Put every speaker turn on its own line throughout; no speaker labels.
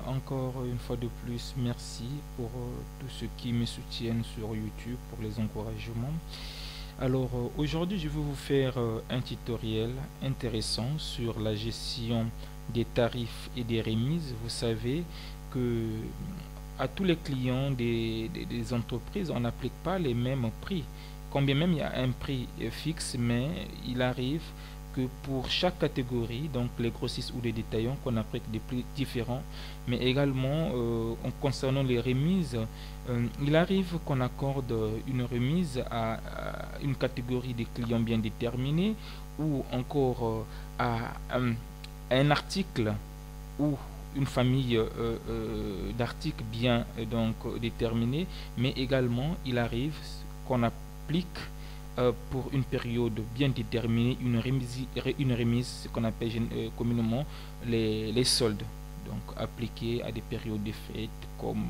Encore une fois de plus, merci pour tous ceux qui me soutiennent sur YouTube, pour les encouragements. Alors aujourd'hui, je vais vous faire un tutoriel intéressant sur la gestion des tarifs et des remises. Vous savez que à tous les clients des entreprises, on n'applique pas les mêmes prix. Combien même il y a un prix fixe, mais il arrive que pour chaque catégorie, donc les grossistes ou les détaillants, qu'on applique des prix différents, mais également en concernant les remises, il arrive qu'on accorde une remise à une catégorie de clients bien déterminée ou encore à un article ou une famille d'articles bien déterminés, mais également il arrive qu'on applique pour une période bien déterminée une remise ce qu'on appelle communément les soldes, donc appliqués à des périodes de fêtes comme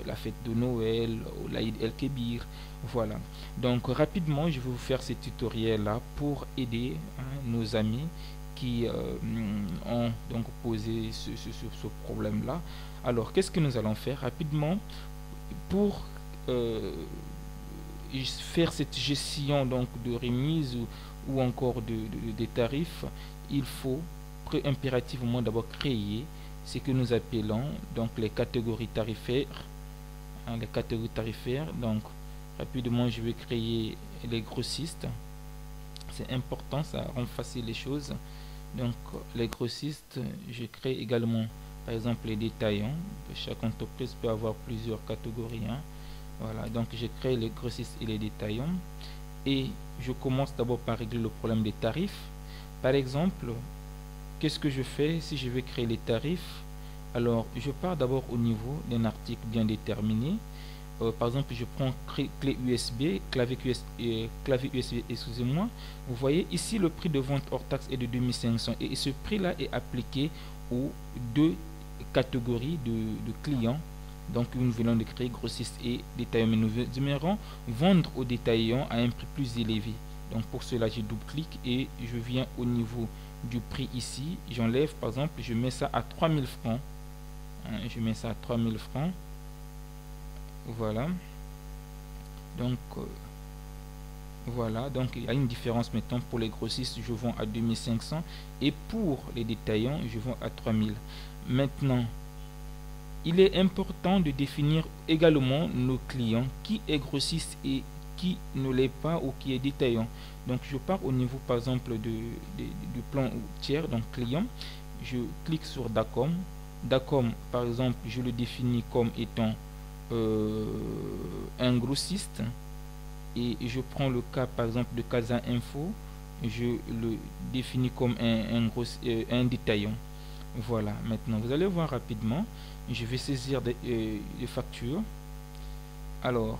la fête de Noël ou l'Aïd el-Kébir. Voilà, donc rapidement je vais vous faire ce tutoriel là pour aider nos amis qui ont donc posé ce problème là. Alors qu'est-ce que nous allons faire rapidement pour faire cette gestion donc de remise ou encore des tarifs? Il faut impérativement d'abord créer ce que nous appelons donc les catégories tarifaires, les catégories tarifaires. Donc rapidement je vais créer les grossistes, c'est important, ça rend facile les choses. Donc les grossistes, je crée également par exemple les détaillants. Chaque entreprise peut avoir plusieurs catégories, hein. Voilà, donc je crée les grossistes et les détaillants et je commence d'abord par régler le problème des tarifs. Par exemple, qu'est-ce que je fais si je vais créer les tarifs? Alors je pars d'abord au niveau d'un article bien déterminé. Par exemple, je prends clé USB, clavier USB, excusez-moi. Vous voyez ici le prix de vente hors taxe est de 2500 et ce prix là est appliqué aux deux catégories de clients. Donc nous venons de créer grossiste et détaillant, mais nous aimerons vendre aux détaillants à un prix plus élevé. Donc pour cela je double-clique et je viens au niveau du prix ici, j'enlève par exemple, je mets ça à 3000 francs, je mets ça à 3000 francs. Voilà, donc voilà, donc il y a une différence maintenant. Pour les grossistes je vends à 2500 et pour les détaillants je vends à 3000. Maintenant il est important de définir également nos clients, qui est grossiste et qui ne l'est pas ou qui est détaillant. Donc je pars au niveau par exemple du plan tiers, donc client, je clique sur Dacom. Dacom par exemple je le définis comme étant un grossiste et je prends le cas par exemple de Casa Info, je le définis comme un détaillant. Voilà, maintenant vous allez voir rapidement, je vais saisir des factures. Alors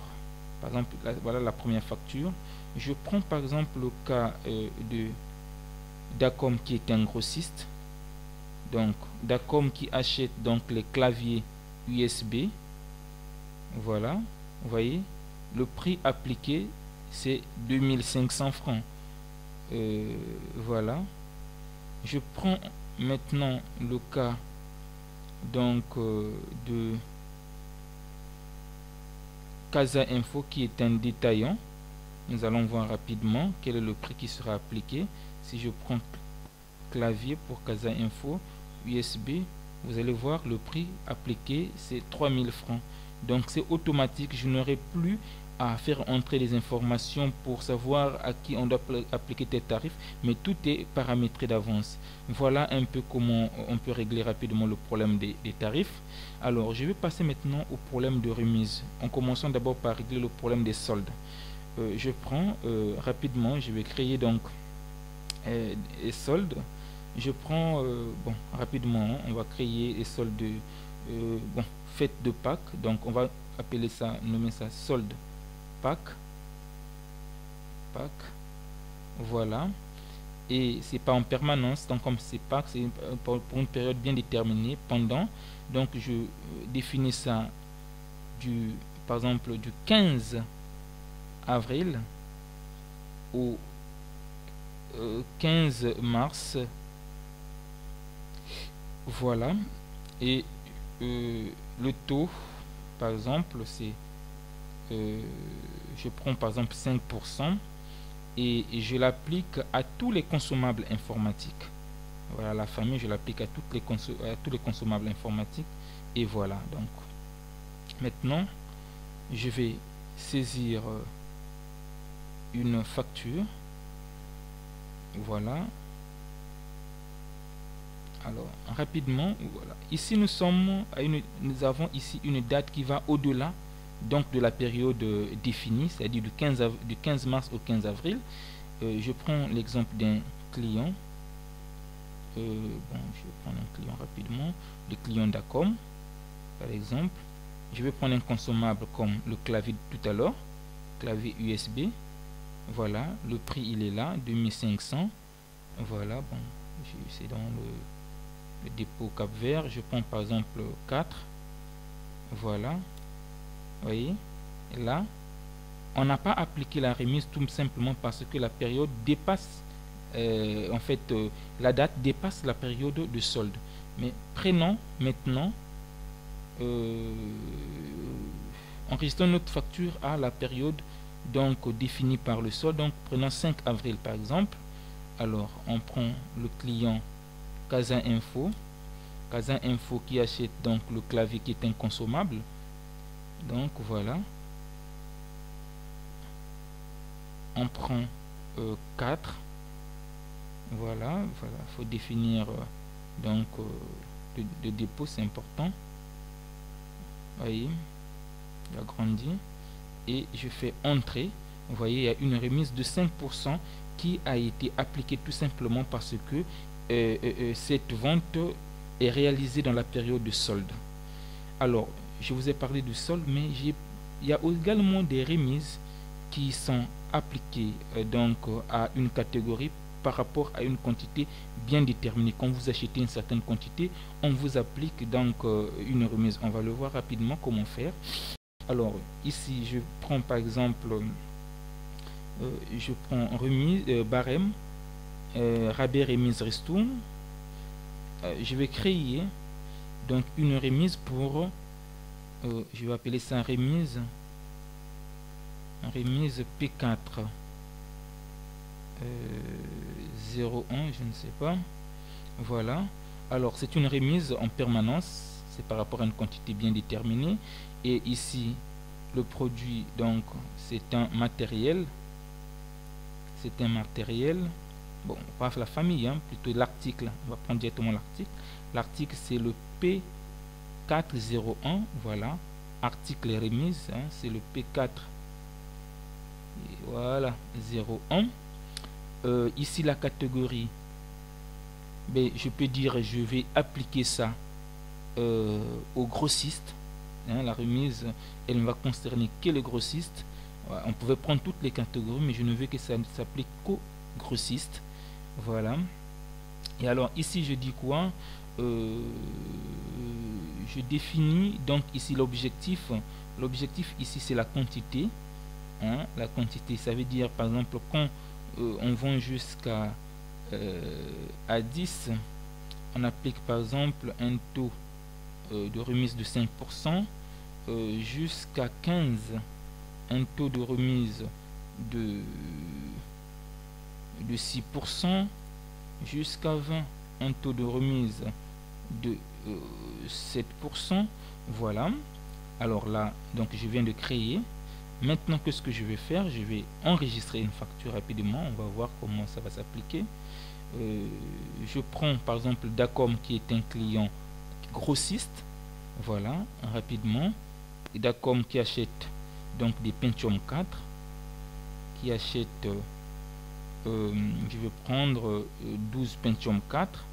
par exemple voilà la première facture, je prends par exemple le cas de Dacom qui est un grossiste, donc Dacom qui achète donc les claviers USB. Voilà, vous voyez, le prix appliqué c'est 2500 francs. Voilà, je prends maintenant le cas donc de Casa Info qui est un détaillant. Nous allons voir rapidement quel est le prix qui sera appliqué. Si je prends clavier pour Casa Info USB, vous allez voir le prix appliqué c'est 3000 francs. Donc c'est automatique, je n'aurai plus à faire entrer les informations pour savoir à qui on doit appliquer tes tarifs, mais tout est paramétré d'avance. Voilà un peu comment on peut régler rapidement le problème des tarifs. Alors je vais passer maintenant au problème de remise, en commençant d'abord par régler le problème des soldes. Je prends rapidement, je vais créer donc les soldes. Je prends bon rapidement, on va créer les soldes bon, fête de Pâques, donc on va appeler ça, nommer ça solde Pâques. Voilà, et c'est pas en permanence, donc comme c'est Pâques, c'est pour une période bien déterminée pendant. Donc je définis ça par exemple du 15 avril au 15 mars. Voilà, Et le taux, par exemple, c'est je prends par exemple 5% et je l'applique à tous les consommables informatiques. Voilà, la famille, je l'applique à tous les consommables informatiques. Et voilà, donc maintenant je vais saisir une facture. Voilà. Alors rapidement, voilà. Ici nous avons ici une date qui va au-delà donc de la période définie, c'est-à-dire du 15 mars au 15 avril. Je prends l'exemple d'un client. Bon, je vais prendre un client rapidement, le client Dacom par exemple. Je vais prendre un consommable comme le clavier de tout à l'heure, clavier USB. Voilà, le prix il est là, 2500. Voilà, bon, c'est dans le dépôt Cap Vert. Je prends par exemple 4. Voilà, vous voyez, là on n'a pas appliqué la remise tout simplement parce que la période dépasse en fait la date dépasse la période de solde. Mais prenons maintenant enregistrons notre facture à la période donc définie par le solde. Donc prenons 5 avril par exemple. Alors on prend le client Casa Info qui achète donc le clavier qui est inconsommable. Donc voilà, on prend 4. Voilà, faut définir donc le dépôt, c'est important. Vous voyez, il a grandi et je fais entrer. Vous voyez, il y a une remise de 5% qui a été appliquée tout simplement parce que cette vente est réalisée dans la période de solde. Alors, je vous ai parlé du solde, mais il y a également des remises qui sont appliquées donc à une catégorie par rapport à une quantité bien déterminée. Quand vous achetez une certaine quantité, on vous applique donc une remise. On va le voir rapidement comment faire. Alors ici je prends par exemple je prends remise barème rabais remise ristourne. Je vais créer donc une remise pour je vais appeler ça remise P4 01, je ne sais pas. Voilà, alors c'est une remise en permanence, c'est par rapport à une quantité bien déterminée. Et ici le produit donc c'est un matériel, bon, pas la famille hein, plutôt l'article. On va prendre directement l'article c'est le P401. voilà, article remise hein, c'est le P4 voilà 01. Ici la catégorie, ben, je peux dire je vais appliquer ça au grossiste hein, la remise elle ne va concerner que les grossistes. On pouvait prendre toutes les catégories mais je ne veux que ça ne s'applique qu'aux grossistes. Voilà, et alors ici je dis quoi, je définis donc ici l'objectif ici c'est la quantité hein, la quantité ça veut dire par exemple quand on vend jusqu'à à 10, on applique par exemple un taux de remise de 5%, jusqu'à 15 un taux de remise de 6%, jusqu'à 20 un taux de remise de 7%. Voilà, alors là donc je viens de créer. Maintenant, qu'est-ce que je vais faire? Je vais enregistrer une facture rapidement. On va voir comment ça va s'appliquer. Je prends par exemple Dacom qui est un client grossiste. Voilà, rapidement. Et Dacom qui achète donc des Pentium 4. Qui achète, je vais prendre 12 Pentium 4.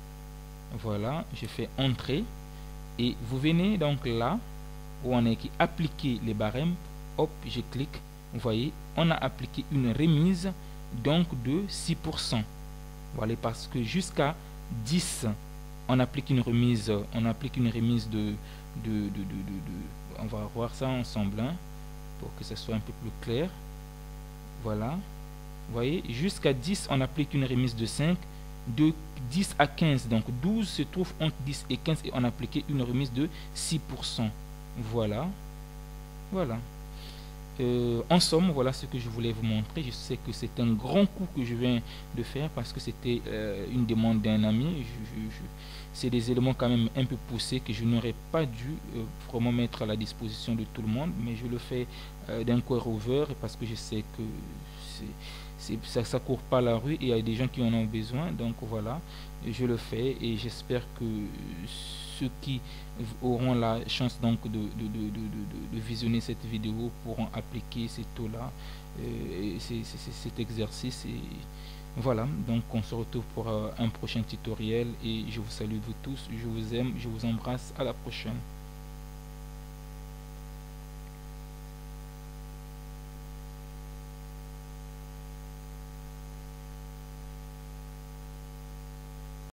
Voilà, je fais entrer. Et vous venez donc là où on est qui appliquer les barèmes. Hop, je clique, vous voyez, on a appliqué une remise donc de 6%. Voilà, parce que jusqu'à 10, on applique une remise, de on va voir ça ensemble hein, pour que ça soit un peu plus clair. Voilà, vous voyez, jusqu'à 10, on applique une remise de 5, de 10 à 15. Donc 12 se trouve entre 10 et 15 et on a appliqué une remise de 6%. Voilà. Voilà. En somme, voilà ce que je voulais vous montrer. Je sais que c'est un grand coup que je viens de faire parce que c'était une demande d'un ami. C'est des éléments quand même un peu poussés que je n'aurais pas dû vraiment mettre à la disposition de tout le monde, mais je le fais d'un cœur ouvert parce que je sais que ça court pas la rue et il y a des gens qui en ont besoin. Donc voilà, je le fais et j'espère que ceux qui auront la chance donc de visionner cette vidéo pourront appliquer ces taux-là, cet exercice. Et voilà, donc on se retrouve pour un prochain tutoriel et je vous salue vous tous, je vous aime, je vous embrasse, à la prochaine.